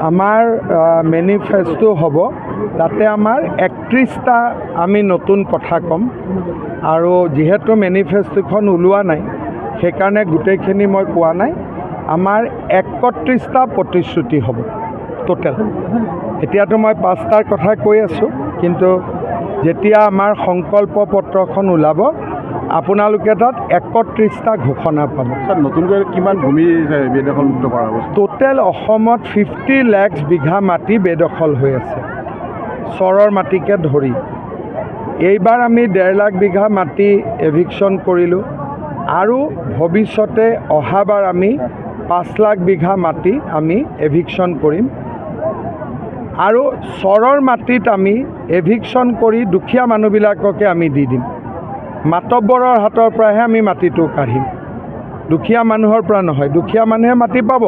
আমাৰ মেনিফেষ্টো হ'ব, তাতে আমাৰ 31টা আমি নতুন কথা ক'ম আৰু যিহেতু মেনিফেষ্টোখন ওলোৱা নাই সেইকাৰণে গোটেইখিনি মই কোৱা নাই। আমাৰ 31টা প্ৰতিশ্ৰুতি হ'ব টোটেল। এতিয়াতো মই 5টাৰ কথা কৈ আছোঁ, কিন্তু যেতিয়া আমাৰ সংকল্প পত্ৰখন ওলাব আপোনালোকে তাত 31টা ঘোষণা পাব। নতুনকৈ কিমান ভূমি বেদখলমুক্ত কৰা হ'ব? টোটেল অসমত 50 লাখ বিঘা মাটি বেদখল হৈ আছে, চৰৰ মাটিকে ধৰি। এইবাৰ আমি 1.5 লাখ বিঘা মাটি এভিকশ্যন কৰিলোঁ আৰু ভৱিষ্যতে অহাবাৰ আমি 5 লাখ বিঘা মাটি আমি এভিকশ্যন কৰিম আৰু চৰৰ মাটিত আমি এভিকশ্যন কৰি দুখীয়া মানুহবিলাককে আমি দি দিম। মাতব্বৰৰ হাতৰ পৰাহে আমি মাটিটো কাঢ়িম, দুখীয়া মানুহৰ পৰা নহয়। দুখীয়া মানুহে মাটি পাব,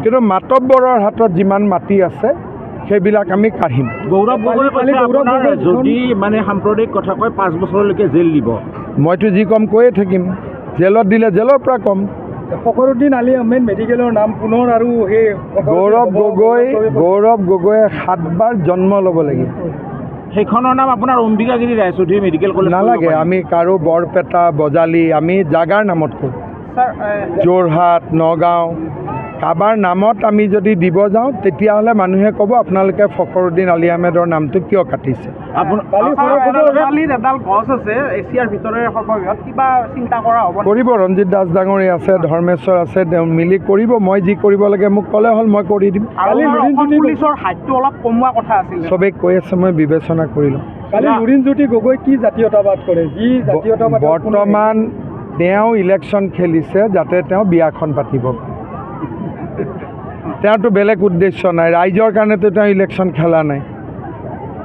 কিন্তু মাতব্বৰৰ হাতত যিমান মাটি আছে সেইবিলাক আমি কাঢ়িম। গৌৰৱ গগৈ যদি মানে সাম্প্ৰদায়িক কথা কয় 5 বছৰলৈকে জেল দিব। মইতো যি ক'ম কৈয়ে থাকিম, জেলত দিলে জেলৰ পৰা ক'ম। ফখৰুদ্দিন আলি আহমেদ মেডিকেলৰ নাম পুনৰ আৰু সেই গৌৰৱ গগৈয়ে 7 বাৰ জন্ম ল'ব লাগিব। সেইখনৰ নাম আপোনাৰ অম্বিকাগিৰি ৰায়চৌধুৰী মেডিকেল কলেজ নালাগে। আমি কাৰো বৰপেটা বজালি আমি জাগাৰ নামত কওঁ, যোৰহাট নগাঁও কাৰোবাৰ নামত আমি যদি দিব যাওঁ তেতিয়াহ'লে মানুহে ক'ব আপোনালোকে ফখৰুদ্দিন আলি আহমেদৰ নামটো কিয় কাটিছে। এডাল গছ আছে এছিয়াৰ ভিতৰে সৰ্ববৃহৎ, কিবা চিন্তা কৰা হ'ব? কৰিব, ৰঞ্জিত দাস ডাঙৰী আছে, ধৰ্মেশ্বৰ আছে, তেওঁ মিলি কৰিব। মই যি কৰিব লাগে মোক ক'লে হ'ল, মই কৰি দিম। পুলিচৰ হাইটটো অলপ কমোৱা কথা আছিল, চবেই কৈ আছে, মই বিবেচনা কৰিলোঁ। কালি লুৰিণজ্যোতি গগৈ কি জাতীয়তাবাদ কৰে? যি জাতীয়তাবাদ বৰ্তমান তেওঁ ইলেকশ্যন খেলিছে যাতে তেওঁ বিয়াখন পাতিব। তেওঁতো বেলেগ উদ্দেশ্য নাই, ৰাইজৰ কাৰণেতো তেওঁ ইলেকশ্যন খেলা নাই।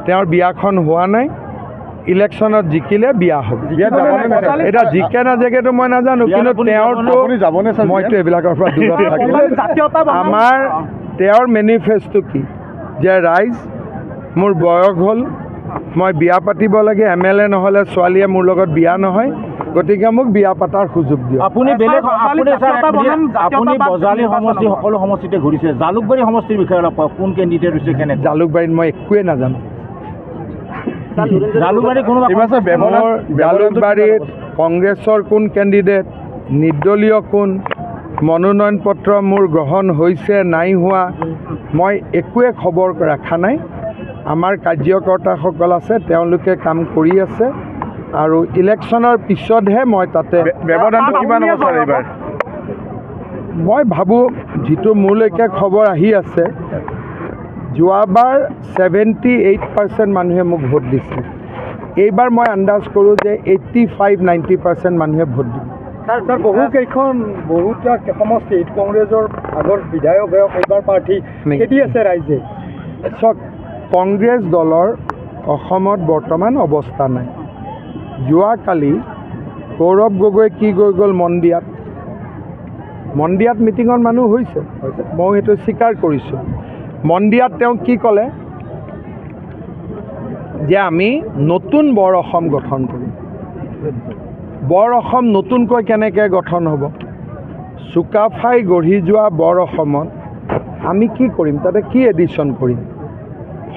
তেওঁৰ বিয়াখন হোৱা নাই, ইলেকশ্যনত জিকিলে বিয়া হ'ব। এতিয়া জিকে নাজিকেতো মই নাজানো, কিন্তু তেওঁৰতো মইতো এইবিলাকৰ পৰা দূৰত থাকিম। আমাৰ তেওঁৰ মেনিফেষ্টো কি যে ৰাইজ মোৰ বয়স হ'ল, মই বিয়া পাতিব লাগে, MLA নহ'লে ছোৱালীয়ে মোৰ লগত বিয়া নহয়, গতিকে মোক বিয়া পাতাৰ সুযোগ দিয়ক। আপুনি বজালী সমষ্টি সকলো সমষ্টিতে ঘূৰিছে, জালুকবাৰী সমষ্টিৰ বিষয়ে অলপ কওক। কোন কেণ্ডিডেট হৈছে কেনে? জালুকবাৰীত মই একোৱে নাজানো। জালুকবাৰীত কংগ্ৰেছৰ কোন কেণ্ডিডেট, নিৰ্দলীয় কোন, মনোনয়ন পত্ৰ মোৰ গ্ৰহণ হৈছে নাই হোৱা, মই একোৱে খবৰ ৰখা নাই। আমাৰ কাৰ্যকৰ্তাসকল আছে, তেওঁলোকে কাম কৰি আছে আৰু ইলেকশ্যনৰ পিছতহে মই তাতে ব্যৱধানটো কিমান হ'ব ছাৰ এইবাৰ? মই ভাবোঁ যিটো মোৰলৈকে খবৰ আহি আছে, যোৱাবাৰ 78% মানুহে মোক ভোট দিছিল। এইবাৰ মই আন্দাজ কৰোঁ যে 85-90% মানুহে ভোট দিব। ছাৰ বহুকেইটা সমষ্টিত কংগ্ৰেছৰ আগৰ বিধায়ক এইবাৰ প্ৰাৰ্থী খেদি আছে ৰাইজে। চাওক, কংগ্ৰেছ দলৰ অসমত বৰ্তমান অৱস্থা নাই। যোৱাকালি গৌৰৱ গগৈ কি গৈ গ'ল মন্দিয়াত মিটিঙত মানুহ হৈছে, মই সেইটো স্বীকাৰ কৰিছোঁ। মন্দিয়াত তেওঁ কি ক'লে যে আমি নতুন বৰ অসম গঠন কৰিম। বৰ অসম নতুনকৈ কেনেকৈ গঠন হ'ব? চুকাফাই গঢ়ি যোৱা বৰ অসমত আমি কি কৰিম, তাতে কি এডিশ্যন কৰিম?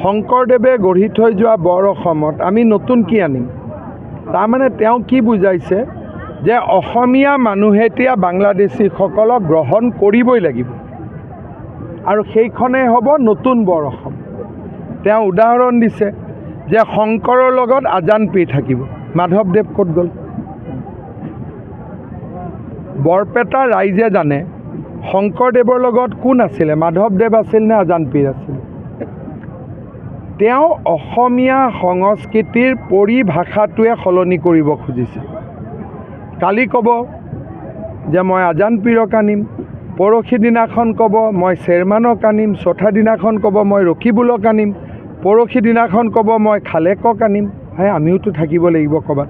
শংকৰদেৱে গঢ়ি থৈ যোৱা বৰ অসমত আমি নতুন কি আনিম? তাৰমানে তেওঁ কি বুজাইছে যে অসমীয়া মানুহে এতিয়া বাংলাদেশীসকলক গ্ৰহণ কৰিবই লাগিব আৰু সেইখনেই হ'ব নতুন বৰ অসম। তেওঁ উদাহৰণ দিছে যে শংকৰৰ লগত আজান পীৰ থাকিব। মাধৱদেৱ ক'ত গ'ল? বৰপেটা ৰাইজে জানে শংকৰদেৱৰ লগত কোন আছিলে, মাধৱদেৱ আছিল নে আজান পীৰ আছিল? তেওঁ অসমীয়া সংস্কৃতিৰ পৰিভাষাটোৱে সলনি কৰিব খুজিছে। কালি ক'ব যে মই আজান পীৰক আনিম, পৰহি দিনাখন ক'ব মই চেয়াৰমেনক আনিম, চৌথা দিনাখন ক'ব মই ৰকিবুলক আনিম, পৰহি দিনাখন ক'ব মই খালেকক আনিম। আমিওতো থাকিব লাগিব ক'ৰবাত।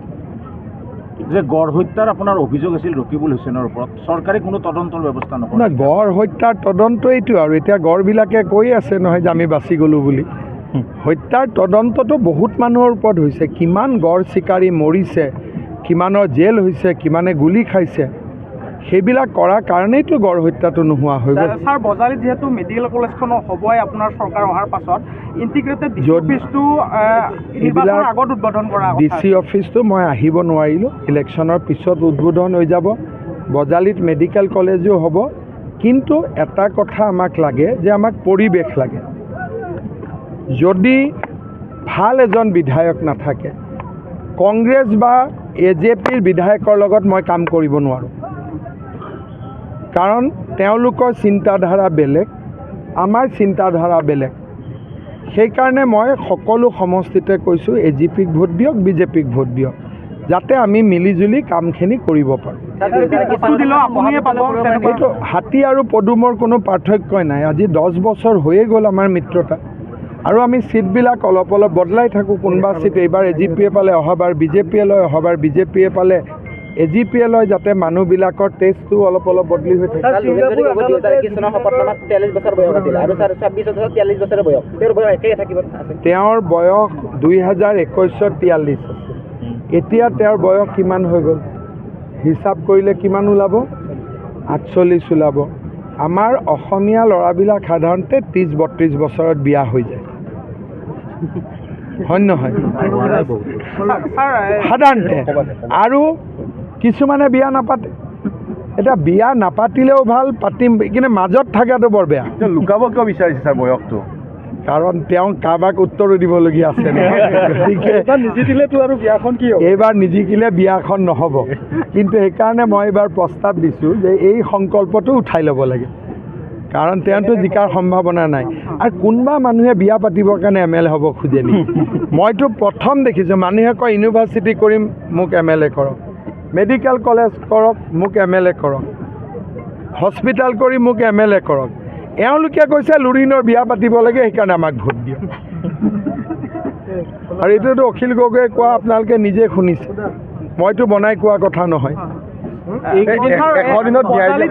যে গড় হত্যাৰ আপোনাৰ অভিযোগ আছিল ৰকিবুল হুছেইনৰ ওপৰত, চৰকাৰে কোনো তদন্তৰ ব্যৱস্থা নকৰে? নাই, গড় হত্যাৰ তদন্ত এইটো আৰু এতিয়া গড়বিলাকে কৈ আছে নহয় যে আমি বাচি গ'লোঁ বুলি। হত্যাৰ তদন্তটো বহুত মানুহৰ ওপৰত হৈছে। কিমান গড় চিকাৰী মৰিছে, কিমানৰ জেল হৈছে, কিমানে গুলি খাইছে, সেইবিলাক কৰাৰ কাৰণেইতো গড় হত্যাটো নোহোৱা হৈ গ'ল। ছাৰ বজালীত যিহেতু মেডিকেল কলেজখন হ'বই আপোনাৰ চৰকাৰ অহাৰ পাছত ইণ্টিগ্ৰেটেড ডিচি অফিচটো নিৰ্বাচনৰ আগত উদ্বোধন কৰা ডিচি অফিচটো মই আহিব নোৱাৰিলোঁ, ইলেকশ্যনৰ পিছত উদ্বোধন হৈ যাব। বজালীত মেডিকেল কলেজো হ'ব, কিন্তু এটা কথা আমাক লাগে যে আমাক পৰিৱেশ লাগে। যদি ভাল এজন বিধায়ক নাথাকে, কংগ্ৰেছ বা AJPৰ বিধায়কৰ লগত মই কাম কৰিব নোৱাৰোঁ, কাৰণ তেওঁলোকৰ চিন্তাধাৰা বেলেগ, আমাৰ চিন্তাধাৰা বেলেগ। সেইকাৰণে মই সকলো সমষ্টিতে কৈছোঁ AJPক ভোট দিয়ক, BJPক ভোট দিয়ক, যাতে আমি মিলিজুলি কামখিনি কৰিব পাৰোঁ। এইটো হাতী আৰু পদুমৰ কোনো পাৰ্থক্যই নাই। আজি 10 বছৰ হৈয়ে গ'ল আমাৰ মিত্ৰতা, আৰু আমি ছিটবিলাক অলপ অলপ বদলাই থাকোঁ। কোনোবা ছিট এইবাৰ AJPয়ে পালে, অহাবাৰ BJPয়ে লয়, অহাবাৰ BJPয়ে পালে AJPয়ে লয়, যাতে মানুহবিলাকৰ টেষ্টটো অলপ অলপ বদলি হৈ থাকে। তেওঁৰ বয়স 2021-ত 43 আছে। এতিয়া তেওঁৰ বয়স কিমান হৈ গ'ল হিচাপ কৰিলে কিমান ওলাব? 48 ওলাব। আমাৰ অসমীয়া ল'ৰাবিলাক সাধাৰণতে 30-32 বছৰত বিয়া হৈ যায়, হয় নহয়? সাধাৰণতে। আৰু কিছুমানে বিয়া নাপাতে। এতিয়া বিয়া নাপাতিলেও ভাল, পাতিম, কিন্তু মাজত থকাটো বৰ বেয়া। লুকাব কিয় বিচাৰিছে ছাৰ বয়সটো? কাৰণ তেওঁ কাৰোবাক উত্তৰো দিবলগীয়া আছে নহয়। গতিকে নিজিকিলেতো আৰু বিয়াখন কি হ'ব? এইবাৰ নিজিকিলে বিয়াখন নহ'ব। কিন্তু সেইকাৰণে মই এইবাৰ প্ৰস্তাৱ দিছোঁ যে এই সংকল্পটো উঠাই ল'ব লাগে, কাৰণ তেওঁতো জিকাৰ সম্ভাৱনা নাই। আৰু কোনোবা মানুহে বিয়া পাতিবৰ কাৰণে MLA হ'ব খোজে নেকি? মইতো প্ৰথম দেখিছোঁ মানুহে কয় ইউনিভাৰ্চিটি কৰিম, মোক MLA কৰক, মেডিকেল কলেজ কৰক, মোক MLA কৰক, হস্পিটেল কৰি মোক MLA কৰক। এওঁলোকে কৈছে লুৰিণৰ বিয়া পাতিব লাগে, সেইকাৰণে আমাক ভোট দিয়ক। আৰু এইটোতো অখিল গগৈয়ে কোৱা আপোনালোকে নিজে শুনিছে, মইতো বনাই কোৱা কথা নহয়।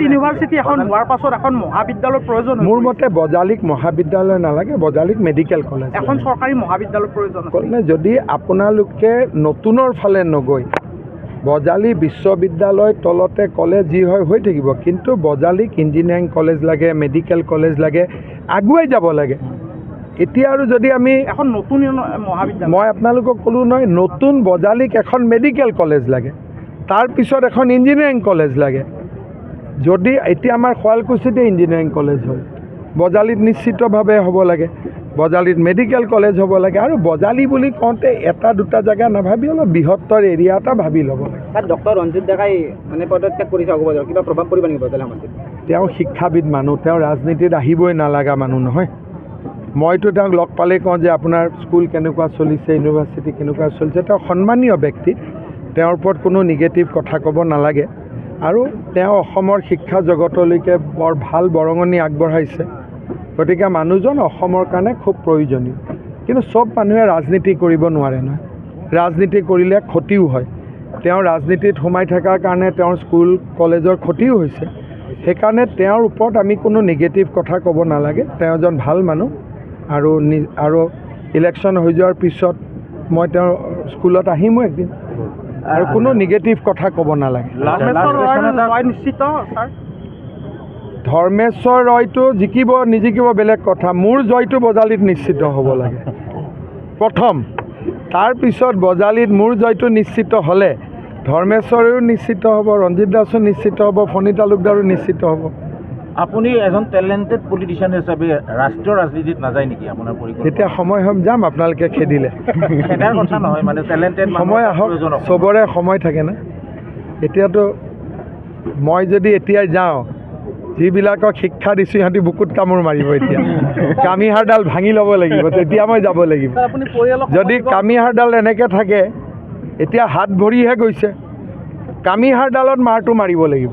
ইউনিভাৰ্চিটি এখন হোৱাৰ পাছত এখন মহাবিদ্যালয়ৰ প্ৰয়োজন। মোৰ মতে বজালীক মহাবিদ্যালয় নালাগে, বজালীক মেডিকেল কলেজ, এখন চৰকাৰী মহাবিদ্যালয়ৰ প্ৰয়োজন। যদি আপোনালোকে নতুনৰ ফালে নগৈ বজালী বিশ্ববিদ্যালয় তলতে কলেজ যি হয় হৈ থাকিব, কিন্তু বজালীক ইঞ্জিনিয়াৰিং কলেজ লাগে, মেডিকেল কলেজ লাগে, আগুৱাই যাব লাগে। এতিয়া আৰু যদি আমি এখন নতুন মহাবিদ্যালয়, মই আপোনালোকক ক'লোঁ নহয়, নতুন বজালীক এখন মেডিকেল কলেজ লাগে, তাৰপিছত এখন ইঞ্জিনিয়াৰিং কলেজ লাগে। যদি এতিয়া আমাৰ শুৱালকুছিতে ইঞ্জিনিয়াৰিং কলেজ হয়, বজালীত নিশ্চিতভাৱে হ'ব লাগে, বজালীত মেডিকেল কলেজ হ'ব লাগে। আৰু বজালী বুলি কওঁতে এটা দুটা জেগা নাভাবি অলপ বৃহত্তৰ এৰিয়া এটা ভাবি ল'ব লাগে। ডক্টৰ ৰঞ্জিত ডেকাই মানে পদত্যাগ কৰিছে, কিবা প্ৰভাৱ পৰিব নেকি বজালী সমষ্টিত? তেওঁ শিক্ষাবিদ মানুহ, তেওঁ ৰাজনীতিত আহিবই নালাগা মানুহ নহয়। মইতো তেওঁক লগ পালেই কওঁ যে আপোনাৰ স্কুল কেনেকুৱা চলিছে, ইউনিভাৰ্চিটি কেনেকুৱা চলিছে। তেওঁ সন্মানীয় ব্যক্তি, তেওঁৰ ওপৰত কোনো নিগেটিভ কথা ক'ব নালাগে। আৰু তেওঁ অসমৰ শিক্ষা জগতলৈকে বৰ ভাল বৰঙণি আগবঢ়াইছে। গতিকে মানুহজন অসমৰ কাৰণে খুব প্ৰয়োজনীয়। কিন্তু চব মানুহে ৰাজনীতি কৰিব নোৱাৰে নহয়, ৰাজনীতি কৰিলে ক্ষতিও হয়। তেওঁ ৰাজনীতিত সোমাই থকাৰ কাৰণে তেওঁৰ স্কুল কলেজৰ ক্ষতিও হৈছে। সেইকাৰণে তেওঁৰ ওপৰত আমি কোনো নিগেটিভ কথা ক'ব নালাগে। তেওঁ এজন ভাল মানুহ। আৰু ইলেকশ্যন হৈ যোৱাৰ পিছত মই তেওঁৰ স্কুলত আহিমো একদিন, আৰু কোনো নিগেটিভ কথা ক'ব নালাগে। নিশ্চিত ছাৰ, ধৰ্মেশ্বৰ ৰয়টো জিকিব নিজিকিব বেলেগ কথা, মোৰ জয়টো বজালীত নিশ্চিত হ'ব লাগে প্ৰথম। তাৰপিছত বজালীত মোৰ জয়টো নিশ্চিত হ'লে ধৰ্মেশ্বৰেও নিশ্চিত হ'ব, ৰঞ্জিত দাসো নিশ্চিত হ'ব, ফণী তালুকদাৰো নিশ্চিত হ'ব। আপুনি এজন টেলেণ্টেড পলিটিচিয়ান হিচাপে ৰাষ্ট্ৰীয় ৰাজনীতিত নাযায় নেকি আপোনাৰ পৰিকল্পনা? যেতিয়া সময় হ'ম যাম, আপোনালোকে খেদিলে। খেদাৰ কথা নহয়, মানে টেলেণ্টেড সময় আহক, চবৰে সময় থাকে না। এতিয়াতো মই যদি এতিয়াই যাওঁ, যিবিলাকক শিক্ষা দিছোঁ সিহঁতি বুকুত কামোৰ মাৰিব। এতিয়া কামিহাৰডাল ভাঙি ল'ব লাগিব, তেতিয়া মই যাব লাগিব। যদি কামিহাৰডাল এনেকৈ থাকে, এতিয়া হাত ভৰিহে গৈছে, কামিহাৰডালত মাৰটো মাৰিব লাগিব।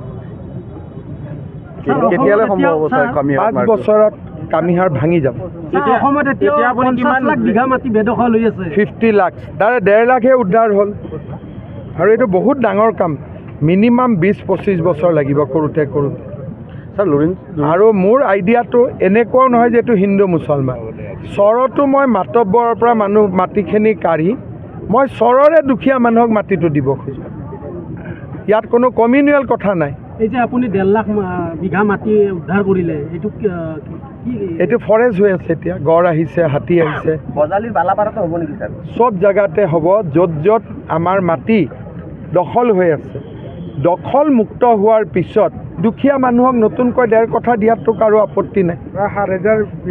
কেতিয়ালৈ সম্ভৱ হ'ব ছাৰ? 5 বছৰত কামিহাৰ ভাঙি যাব। এতিয়া আপুনি কিমান লাখ বিঘা মাটি বেদখল হৈ আছে? 50 লাখ, তাৰে 1.5 লাখহে উদ্ধাৰ হ'ল। আৰু এইটো বহুত ডাঙৰ কাম, মিনিমাম 20-25 বছৰ লাগিব কৰোঁতে। ছাৰ লুৰিণ আৰু মোৰ আইডিয়াটো এনেকুৱাও নহয় যে এইটো হিন্দু মুছলমান। চৰতো মই মাতব্বৰৰ পৰা মাটিখিনি কাঢ়ি মই চৰৰে দুখীয়া মানুহক মাটিটো দিব খোজোঁ। ইয়াত কোনো কমিউনিয়েল কথা নাই। এই যে আপুনি 1.5 লাখ বিঘা মাটি উদ্ধাৰ কৰিলে এইটো কি এইটো ফৰেষ্ট হৈ আছে এতিয়া, গড় আহিছে, হাতী আহিছে, বজালিৰ বালাপাৰাতো হ'ব নেকি ছাৰ? চব জেগাতে হ'ব য'ত য'ত আমাৰ মাটি দখল হৈ আছে। দখল মুক্ত হোৱাৰ পিছত দুখীয়া মানুহক নতুনকৈ 1.5 কঠা দিয়াতো কাৰো আপত্তি নাই।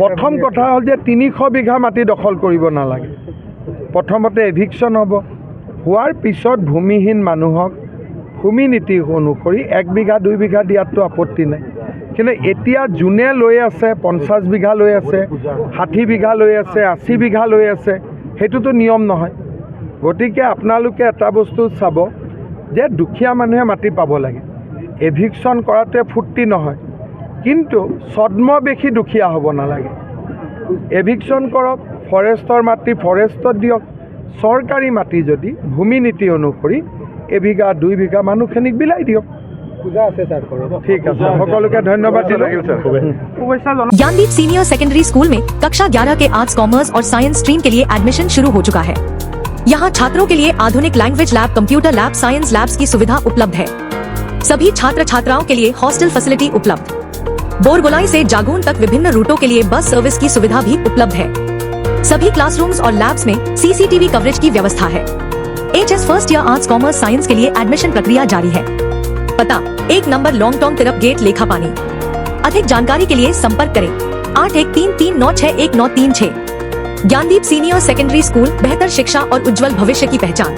প্ৰথম কথা হ'ল যে 300 বিঘা মাটি দখল কৰিব নালাগে। প্ৰথমতে এভিকশ্যন হ'ব, হোৱাৰ পিছত ভূমিহীন মানুহক ভূমি নীতি অনুসৰি 1 বিঘা 2 বিঘা দিয়াতো আপত্তি নাই। কিন্তু এতিয়া যোনে লৈ আছে 50 বিঘা লৈ আছে, 60 বিঘা লৈ আছে, 80 বিঘা লৈ আছে, সেইটোতো নিয়ম নহয়। গতিকে আপোনালোকে এটা বস্তু চাব যে দুখীয়া মানুহে মাটি পাব লাগে। এভিকশ্যন কৰাটোৱে ফূৰ্তি নহয়, কিন্তু ছদ্মবেশী দুখীয়া হ'ব নালাগে। এভিকশ্যন কৰক, ফৰেষ্টৰ মাটি ফৰেষ্টত দিয়ক, চৰকাৰী মাটি যদি ভূমি নীতি অনুসৰি 1 বিঘা 2 বিঘা মানুহখিনিক বিলাই দিয়ক। পূজা আছে ছাৰ ঘৰত। ঠিক আছে, সকলোকে ধন্যবাদ দিলোঁ। শুভেচ্ছা জনালোঁ। ज्ञानदीप सीनियर सेकेंडरी स्कूल में कक्षा 11 के आर्ट्स, कॉमर्स और साइंस स्ट्रीम के लिए एडमिशन शुरू हो चुका है। यहाँ छात्रों के लिए आधुनिक language lab, computer lab, science labs की सुविधा उपलब्ध है। सभी छात्र छात्राओं के लिए हॉस्टल फैसिलिटी उपलब्ध। बोरगोलाई से जागून तक विभिन्न रूटों के लिए बस सर्विस की सुविधा भी उपलब्ध है। सभी क्लासरूम्स और लैब्स में CCTV कवरेज की व्यवस्था है। HS first year arts, commerce, science के लिए एडमिशन प्रक्रिया जारी है। पता 1 number Longtong Tirap gate Lekhapani. अधिक जानकारी के लिए संपर्क करें 8133961936। ज्ञानदीप सीनियर सेकेंडरी स्कूल, बेहतर शिक्षा और उज्जवल भविष्य की पहचान।